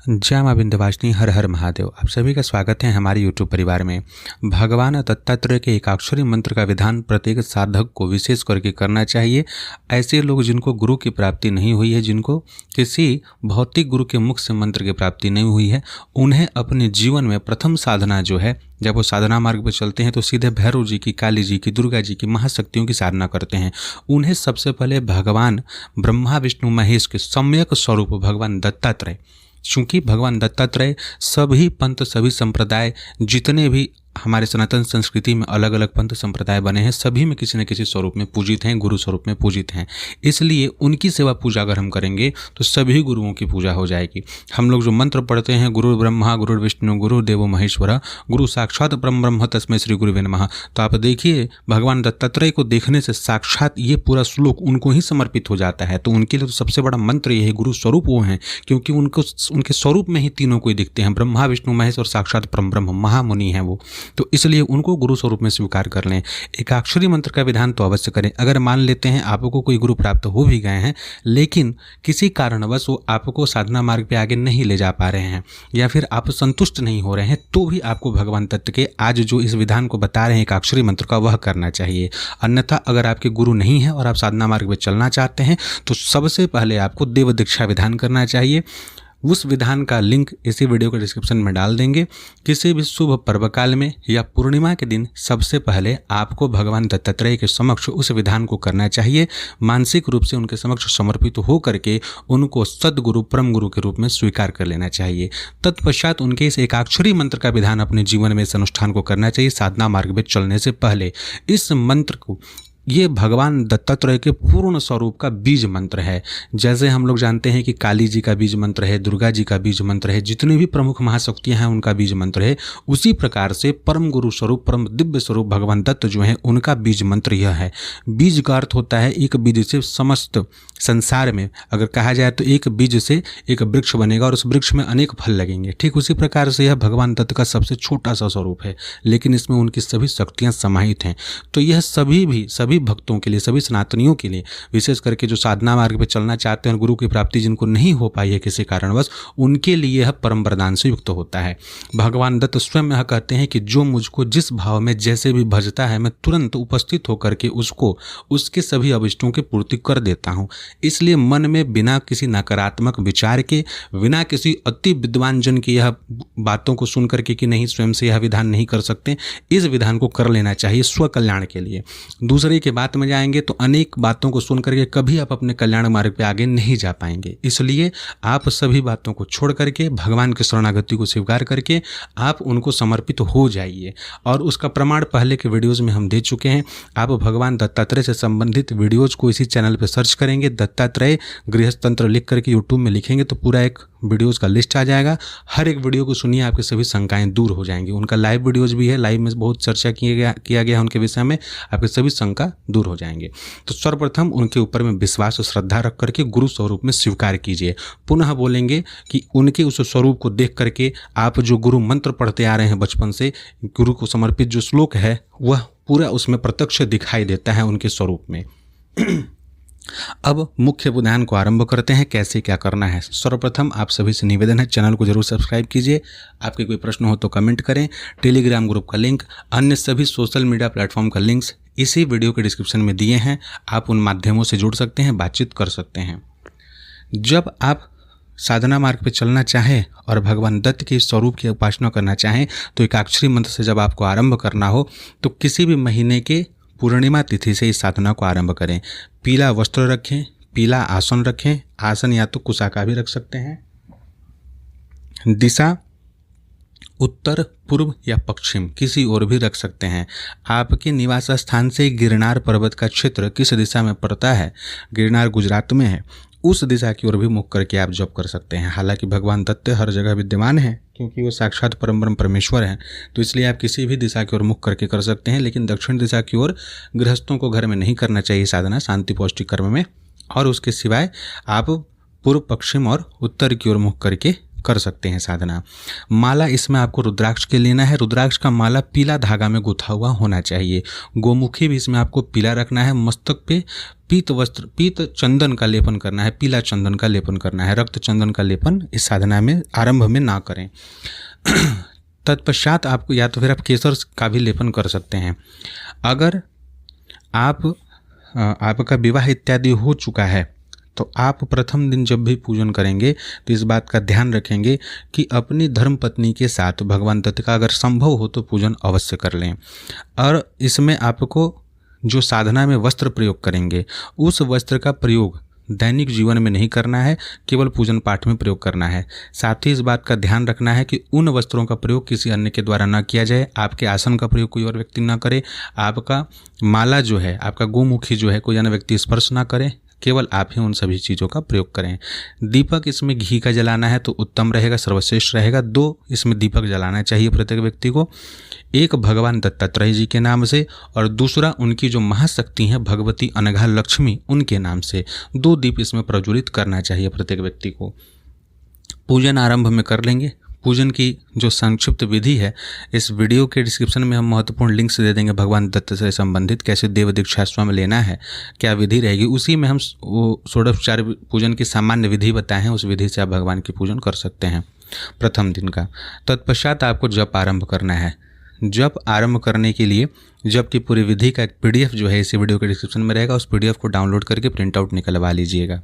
जय मां विंध्यवासिनी, हर हर महादेव। आप सभी का स्वागत है हमारे यूट्यूब परिवार में। भगवान दत्तात्रेय के एकाक्षरी मंत्र का विधान प्रत्येक साधक को विशेष करके करना चाहिए। ऐसे लोग जिनको गुरु की प्राप्ति नहीं हुई है, जिनको किसी भौतिक गुरु के मुख से मंत्र की प्राप्ति नहीं हुई है, उन्हें अपने जीवन में प्रथम साधना जो है, जब वो साधना मार्ग पर चलते हैं तो सीधे भैरव जी की, काली जी की, दुर्गा जी की, महाशक्तियों की साधना करते हैं। उन्हें सबसे पहले भगवान ब्रह्मा विष्णु महेश के सम्यक स्वरूप भगवान दत्तात्रेय, चूँकि भगवान दत्तात्रेय सभी पंथ, सभी संप्रदाय, जितने भी हमारे सनातन संस्कृति में अलग अलग पंथ संप्रदाय बने हैं, सभी में किसी न किसी स्वरूप में पूजित हैं, गुरु स्वरूप में पूजित हैं। इसलिए उनकी सेवा पूजा अगर हम करेंगे तो सभी गुरुओं की पूजा हो जाएगी। हम लोग जो मंत्र पढ़ते हैं, गुरु ब्रह्मा गुरु विष्णु गुरु देवो महेश्वरा गुरु साक्षात परम ब्रह्म तस्मै श्री गुरुवे नमः, तो आप देखिए भगवान दत्तात्रेय को देखने से साक्षात ये पूरा श्लोक उनको ही समर्पित हो जाता है। तो उनके लिए तो सबसे बड़ा मंत्र ये है, गुरु स्वरूप वो हैं, क्योंकि उनको उनके स्वरूप में ही तीनों को दिखते हैं। ब्रह्मा विष्णु महेश और साक्षात परम ब्रह्म, महामुनि हैं वो, तो इसलिए उनको गुरु स्वरूप में स्वीकार कर लें। एकाक्षरी मंत्र का विधान तो अवश्य करें। अगर मान लेते हैं आपको कोई गुरु प्राप्त हो भी गए हैं, लेकिन किसी कारणवश वो आपको साधना मार्ग पे आगे नहीं ले जा पा रहे हैं, या फिर आप संतुष्ट नहीं हो रहे हैं, तो भी आपको भगवान तत्व के आज जो इस विधान को बता रहे हैं एकाक्षरी मंत्र का, वह करना चाहिए। अन्यथा अगर आपके गुरु नहीं है और आप साधना मार्ग पे चलना चाहते हैं तो सबसे पहले आपको देव दीक्षा विधान करना चाहिए। उस विधान का लिंक इसी वीडियो के डिस्क्रिप्शन में डाल देंगे। किसी भी शुभ पर्व काल में या पूर्णिमा के दिन सबसे पहले आपको भगवान दत्तात्रेय के समक्ष उस विधान को करना चाहिए। मानसिक रूप से उनके समक्ष समर्पित हो करके उनको सदगुरु, परम गुरु के रूप में स्वीकार कर लेना चाहिए। तत्पश्चात उनके इस एकाक्षरी मंत्र का विधान अपने जीवन में इस अनुष्ठान को करना चाहिए। साधना मार्ग में चलने से पहले इस मंत्र को, ये भगवान दत्तात्रेय के पूर्ण स्वरूप का बीज मंत्र है। जैसे हम लोग जानते हैं कि काली जी का बीज मंत्र है, दुर्गा जी का बीज मंत्र है, जितनी भी प्रमुख महाशक्तियां हैं उनका बीज मंत्र है, उसी प्रकार से परम गुरु स्वरूप, परम दिव्य स्वरूप भगवान दत्त जो है उनका बीज मंत्र यह है। बीज का अर्थ होता है एक बीज से समस्त संसार में, अगर कहा जाए तो एक बीज से एक वृक्ष बनेगा और उस वृक्ष में अनेक फल लगेंगे। ठीक उसी प्रकार से यह भगवान दत्त का सबसे छोटा सा स्वरूप है, लेकिन इसमें उनकी सभी शक्तियाँ समाहित हैं। तो यह सभी भक्तों के लिए, सभी सनातनियों के लिए, विशेष करके जो साधना मार्ग पे चलना चाहते हैं, गुरु की प्राप्ति जिनको नहीं हो पाई है किसी कारणवश, उनके लिए यह परम वरदान से युक्त होता है। भगवान दत्त स्वयं यह कहते हैं कि जो मुझको जिस भाव में जैसे भी भजता है, मैं तुरंत उपस्थित होकर के उसको उसके सभी अभिष्टों की पूर्ति कर देता हूँ। इसलिए मन में बिना किसी नकारात्मक विचार के, बिना किसी अति विद्वान जन की यह बातों को सुन करके कि नहीं स्वयं से यह विधान नहीं कर सकते, इस विधान को कर लेना चाहिए स्व कल्याण के लिए। दूसरे के बात में जाएंगे तो अनेक बातों को सुन करके कभी आप अपने कल्याण मार्ग पे आगे नहीं जा पाएंगे। इसलिए आप सभी बातों को छोड़ करके भगवान की शरणागति को स्वीकार करके आप उनको समर्पित हो जाइए। और उसका प्रमाण पहले के वीडियोज़ में हम दे चुके हैं। आप भगवान दत्तात्रेय से संबंधित वीडियोज़ को इसी चैनल पर सर्च करेंगे, दत्तात्रेय गृहस्थंत्र लिख करके यूट्यूब में लिखेंगे तो पूरा एक वीडियोज़ का लिस्ट आ जाएगा। हर एक वीडियो को सुनिए, आपकी सभी शंकाएं दूर हो जाएंगी। उनका लाइव वीडियोज़ भी है, लाइव में बहुत चर्चा किया गया उनके विषय में, आपके सभी शंका दूर हो जाएंगे। तो सर्वप्रथम उनके ऊपर में विश्वास और श्रद्धा रख करके गुरु स्वरूप में स्वीकार कीजिए। पुनः बोलेंगे कि उनके उस स्वरूप को देख करके आप जो गुरु मंत्र पढ़ते आ रहे हैं बचपन से, गुरु को समर्पित जो श्लोक है वह पूरा उसमें प्रत्यक्ष दिखाई देता है उनके स्वरूप में। अब मुख्य विधान को आरंभ करते हैं, कैसे क्या करना है। सर्वप्रथम आप सभी से निवेदन है, चैनल को जरूर सब्सक्राइब कीजिए। आपके कोई प्रश्न हो तो कमेंट करें। टेलीग्राम ग्रुप का लिंक, अन्य सभी सोशल मीडिया प्लेटफॉर्म का लिंक्स इसी वीडियो के डिस्क्रिप्शन में दिए हैं। आप उन माध्यमों से जुड़ सकते हैं, बातचीत कर सकते हैं। जब आप साधना मार्ग पर चलना चाहें और भगवान दत्त के स्वरूप की उपासना करना चाहें तो एकाक्षरी मंत्र से जब आपको आरंभ करना हो तो किसी भी महीने के पूर्णिमा तिथि से इस साधना को आरंभ करें। पीला वस्त्र रखें, पीला आसन रखें, आसन या तो कुशा का भी रख सकते हैं। दिशा उत्तर, पूर्व या पश्चिम किसी और भी रख सकते हैं। आपके निवास स्थान से गिरनार पर्वत का क्षेत्र किस दिशा में पड़ता है, गिरनार गुजरात में है, उस दिशा की ओर भी मुख करके आप जप कर सकते हैं। हालांकि भगवान दत्त हर जगह विद्यमान है क्योंकि वो साक्षात परम ब्रह्म परमेश्वर हैं, तो इसलिए आप किसी भी दिशा की ओर मुख करके कर सकते हैं। लेकिन दक्षिण दिशा की ओर गृहस्थों को घर में नहीं करना चाहिए साधना, शांति पौष्टिक कर्म में। और उसके सिवाय आप पूर्व, पश्चिम और उत्तर की ओर मुख करके कर सकते हैं साधना। माला इसमें आपको रुद्राक्ष के लेना है। रुद्राक्ष का माला पीला धागा में गुथा हुआ होना चाहिए। गोमुखी भी इसमें आपको पीला रखना है। मस्तक पे पीत चंदन का लेपन करना है, पीला चंदन का लेपन करना है। रक्त चंदन का लेपन इस साधना में आरंभ में ना करें। तत्पश्चात आपको या तो फिर आप केसर का भी लेपन कर सकते हैं। अगर आपका विवाह इत्यादि हो चुका है तो आप प्रथम दिन जब भी पूजन करेंगे तो इस बात का ध्यान रखेंगे कि अपनी धर्मपत्नी के साथ भगवान दत्त का अगर संभव हो तो पूजन अवश्य कर लें। और इसमें आपको जो साधना में वस्त्र प्रयोग करेंगे उस वस्त्र का प्रयोग दैनिक जीवन में नहीं करना है, केवल पूजन पाठ में प्रयोग करना है। साथ ही इस बात का ध्यान रखना है कि उन वस्त्रों का प्रयोग किसी अन्य के द्वारा न किया जाए। आपके आसन का प्रयोग कोई और व्यक्ति न करे। आपका माला जो है, आपका गोमुखी जो है, कोई अन्य व्यक्ति स्पर्श ना करे। केवल आप ही उन सभी चीज़ों का प्रयोग करें। दीपक इसमें घी का जलाना है तो उत्तम रहेगा, सर्वश्रेष्ठ रहेगा। 2 इसमें दीपक जलाना चाहिए प्रत्येक व्यक्ति को। एक भगवान दत्तात्रेय जी के नाम से और दूसरा उनकी जो महाशक्ति हैं भगवती अनघा लक्ष्मी, उनके नाम से 2 दीप इसमें प्रज्वलित करना चाहिए प्रत्येक व्यक्ति को। पूजन आरंभ में कर लेंगे। पूजन की जो संक्षिप्त विधि है इस वीडियो के डिस्क्रिप्शन में हम महत्वपूर्ण लिंक्स दे देंगे। भगवान दत्त से संबंधित कैसे देव दीक्षा स्वयं लेना है, क्या विधि रहेगी, उसी में हम षोडशोपचार पूजन की सामान्य विधि बताए हैं। उस विधि से आप भगवान की पूजन कर सकते हैं प्रथम दिन का। तत्पश्चात आपको जप आरंभ करना है। जप आरंभ करने के लिए जप की पूरी विधि का एक PDF जो है इसी वीडियो के डिस्क्रिप्शन में रहेगा। उस PDF को डाउनलोड करके प्रिंट आउट निकलवा लीजिएगा।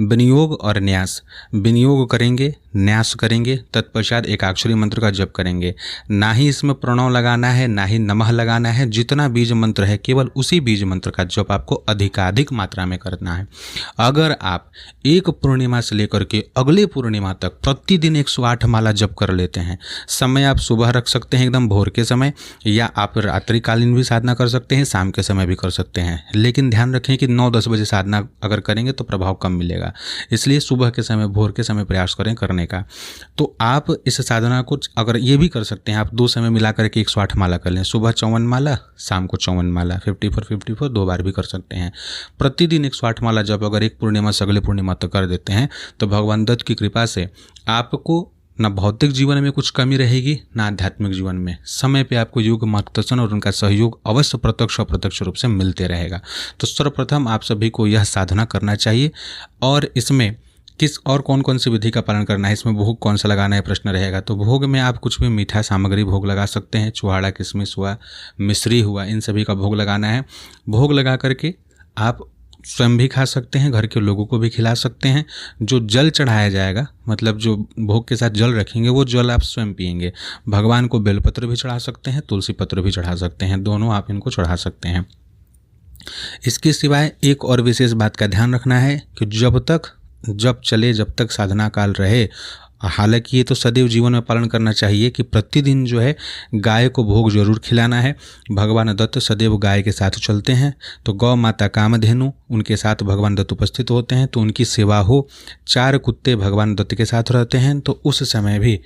विनियोग और न्यास, विनियोग करेंगे, न्यास करेंगे, तत्पश्चात एकाक्षरी मंत्र का जप करेंगे। ना ही इसमें प्रणव लगाना है, ना ही नमः लगाना है। जितना बीज मंत्र है केवल उसी बीज मंत्र का जप आपको अधिकाधिक मात्रा में करना है। अगर आप एक पूर्णिमा से लेकर के अगले पूर्णिमा तक प्रतिदिन 108 माला जप कर लेते हैं, समय आप सुबह रख सकते हैं एकदम भोर के समय, या आप रात्रिकालीन भी साधना कर सकते हैं, शाम के समय भी कर सकते हैं। लेकिन ध्यान रखें कि 9-10 बजे साधना अगर करेंगे तो प्रभाव कम मिलेगा, इसलिए सुबह के समय, भोर के समय प्रयास करें करने का। तो आप इस साधना को अगर ये भी कर सकते हैं, आप 2 समय मिला करके 108 माला कर लें। सुबह 54 माला, शाम को 54 माला, 54 2 बार भी कर सकते हैं। प्रतिदिन 108 माला जब अगर एक पूर्णिमा से अगले पूर्णिमा तक कर देते हैं तो भगवान दत्त की कृपा से आपको ना भौतिक जीवन में कुछ कमी रहेगी, ना आध्यात्मिक जीवन में। समय पे आपको योग मार्गदर्शन और उनका सहयोग अवश्य प्रत्यक्ष और अप्रत्यक्ष रूप से मिलते रहेगा। तो सर्वप्रथम आप सभी को यह साधना करना चाहिए। और इसमें किस और कौन कौन सी विधि का पालन करना है, इसमें भोग कौन सा लगाना है प्रश्न रहेगा। तो भोग में आप कुछ भी मीठा सामग्री भोग लगा सकते हैं। चुहाड़ा, किशमिश हुआ, मिश्री हुआ, इन सभी का भोग लगाना है। भोग लगा करके आप स्वयं भी खा सकते हैं, घर के लोगों को भी खिला सकते हैं। जो जल चढ़ाया जाएगा, मतलब जो भोग के साथ जल रखेंगे, वो जल आप स्वयं पिएंगे। भगवान को बेलपत्र भी चढ़ा सकते हैं, तुलसी पत्र भी चढ़ा सकते हैं, दोनों आप इनको चढ़ा सकते हैं। इसके सिवाय एक और विशेष बात का ध्यान रखना है कि जब चले, जब तक साधना काल रहे, हालांकि ये तो सदैव जीवन में पालन करना चाहिए कि प्रतिदिन जो है गाय को भोग जरूर खिलाना है। भगवान दत्त सदैव गाय के साथ चलते हैं, तो गौ माता कामधेनु उनके साथ भगवान दत्त उपस्थित होते हैं, तो उनकी सेवा हो। 4 कुत्ते भगवान दत्त के साथ रहते हैं, तो उस समय भी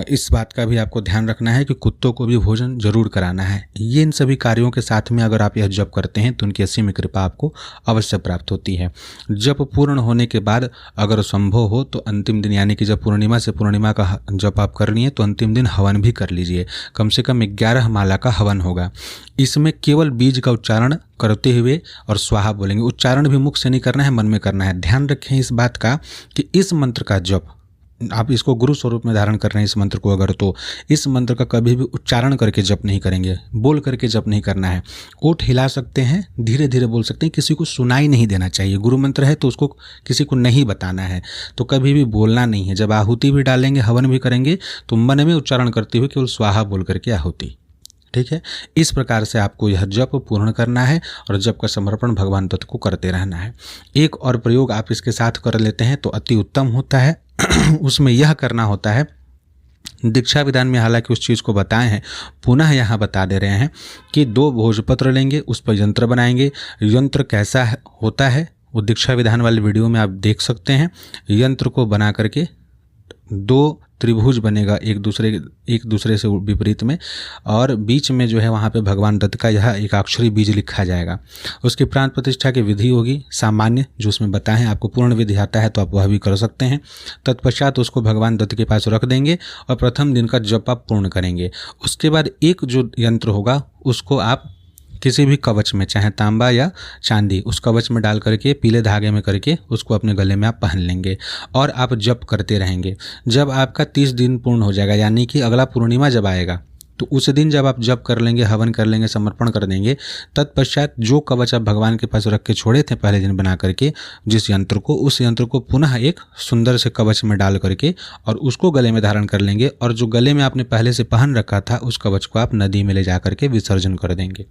इस बात का भी आपको ध्यान रखना है कि कुत्तों को भी भोजन जरूर कराना है। ये इन सभी कार्यों के साथ में अगर आप यह जप करते हैं तो उनकी असीम कृपा आपको अवश्य प्राप्त होती है। जप पूर्ण होने के बाद अगर संभव हो तो अंतिम दिन, यानी कि जब पूर्णिमा से पूर्णिमा का जप आप कर लिए तो अंतिम दिन हवन भी कर लीजिए। कम से कम 11 माला का हवन होगा। इसमें केवल बीज का उच्चारण करते हुए और स्वाहा बोलेंगे। उच्चारण भी मुख से नहीं करना है, मन में करना है। ध्यान रखें इस बात का कि इस मंत्र का जप आप इसको गुरु स्वरूप में धारण कर रहे हैं इस मंत्र को, अगर तो इस मंत्र का कभी भी उच्चारण करके जप नहीं करेंगे, बोल करके जप नहीं करना है। ओठ हिला सकते हैं, धीरे धीरे बोल सकते हैं, किसी को सुनाई नहीं देना चाहिए। गुरु मंत्र है तो उसको किसी को नहीं बताना है, तो कभी भी बोलना नहीं है। जब आहुति भी डालेंगे, हवन भी करेंगे, तो मन में उच्चारण करते हुए केवल स्वाहा बोल करके आहुति, ठीक है। इस प्रकार से आपको यह जप पूर्ण करना है और जप का समर्पण भगवान दत्त को करते रहना है। एक और प्रयोग आप इसके साथ कर लेते हैं तो अति उत्तम होता है। उसमें यह करना होता है, दीक्षा विधान में हालांकि उस चीज़ को बताए हैं, पुनः यहाँ बता दे रहे हैं कि 2 भोजपत्र लेंगे, उस पर यंत्र बनाएंगे। यंत्र कैसा होता है वो दीक्षा विधान वाले वीडियो में आप देख सकते हैं। यंत्र को बना करके दो त्रिभुज बनेगा एक दूसरे से विपरीत में, और बीच में जो है वहाँ पे भगवान दत्त का यह एकाक्षरी बीज लिखा जाएगा। उसकी प्राण प्रतिष्ठा की विधि होगी सामान्य, जो उसमें बताएं। आपको पूर्ण विधि आता है तो आप वह भी कर सकते हैं। तत्पश्चात उसको भगवान दत्त के पास रख देंगे और प्रथम दिन का जप आप पूर्ण करेंगे। उसके बाद एक जो यंत्र होगा उसको आप किसी भी कवच में, चाहे तांबा या चांदी, उस कवच में डाल करके पीले धागे में करके उसको अपने गले में आप पहन लेंगे और आप जप करते रहेंगे। जब आपका 30 दिन पूर्ण हो जाएगा, यानी कि अगला पूर्णिमा जब आएगा तो उस दिन जब आप जप कर लेंगे, हवन कर लेंगे, समर्पण कर देंगे, तत्पश्चात जो कवच आप भगवान के पास रख के छोड़े थे पहले दिन बना करके जिस यंत्र को, उस यंत्र को पुनः एक सुंदर से कवच में डाल करके और उसको गले में धारण कर लेंगे, और जो गले में आपने पहले से पहन रखा था उस कवच को आप नदी में ले जा करके विसर्जन कर देंगे।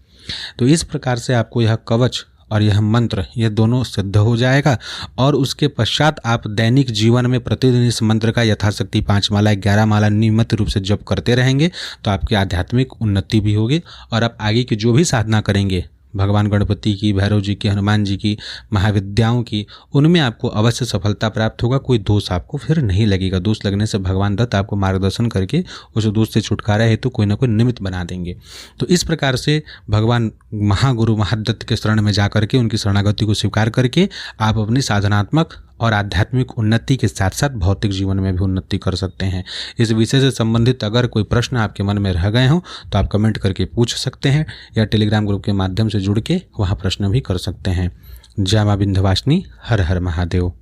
तो इस प्रकार से आपको यह कवच और यह मंत्र, यह दोनों सिद्ध हो जाएगा। और उसके पश्चात आप दैनिक जीवन में प्रतिदिन इस मंत्र का यथाशक्ति 5 माला 11 माला नियमित रूप से जप करते रहेंगे तो आपकी आध्यात्मिक उन्नति भी होगी, और आप आगे की जो भी साधना करेंगे, भगवान गणपति की, भैरव जी की, हनुमान जी की, महाविद्याओं की, उनमें आपको अवश्य सफलता प्राप्त होगा। कोई दोष आपको फिर नहीं लगेगा। दोष लगने से भगवान दत्त आपको मार्गदर्शन करके उस दोष से छुटकारा हेतु कोई ना कोई निमित्त बना देंगे। तो इस प्रकार से भगवान महागुरु महादत्त के शरण में जा करके, उनकी शरणागति को स्वीकार करके आप अपनी साधनात्मक और आध्यात्मिक उन्नति के साथ साथ भौतिक जीवन में भी उन्नति कर सकते हैं। इस विषय से संबंधित अगर कोई प्रश्न आपके मन में रह गए हों तो आप कमेंट करके पूछ सकते हैं, या टेलीग्राम ग्रुप के माध्यम से जुड़ के वहाँ प्रश्न भी कर सकते हैं। जय मां विंध्यवासिनी, हर हर महादेव।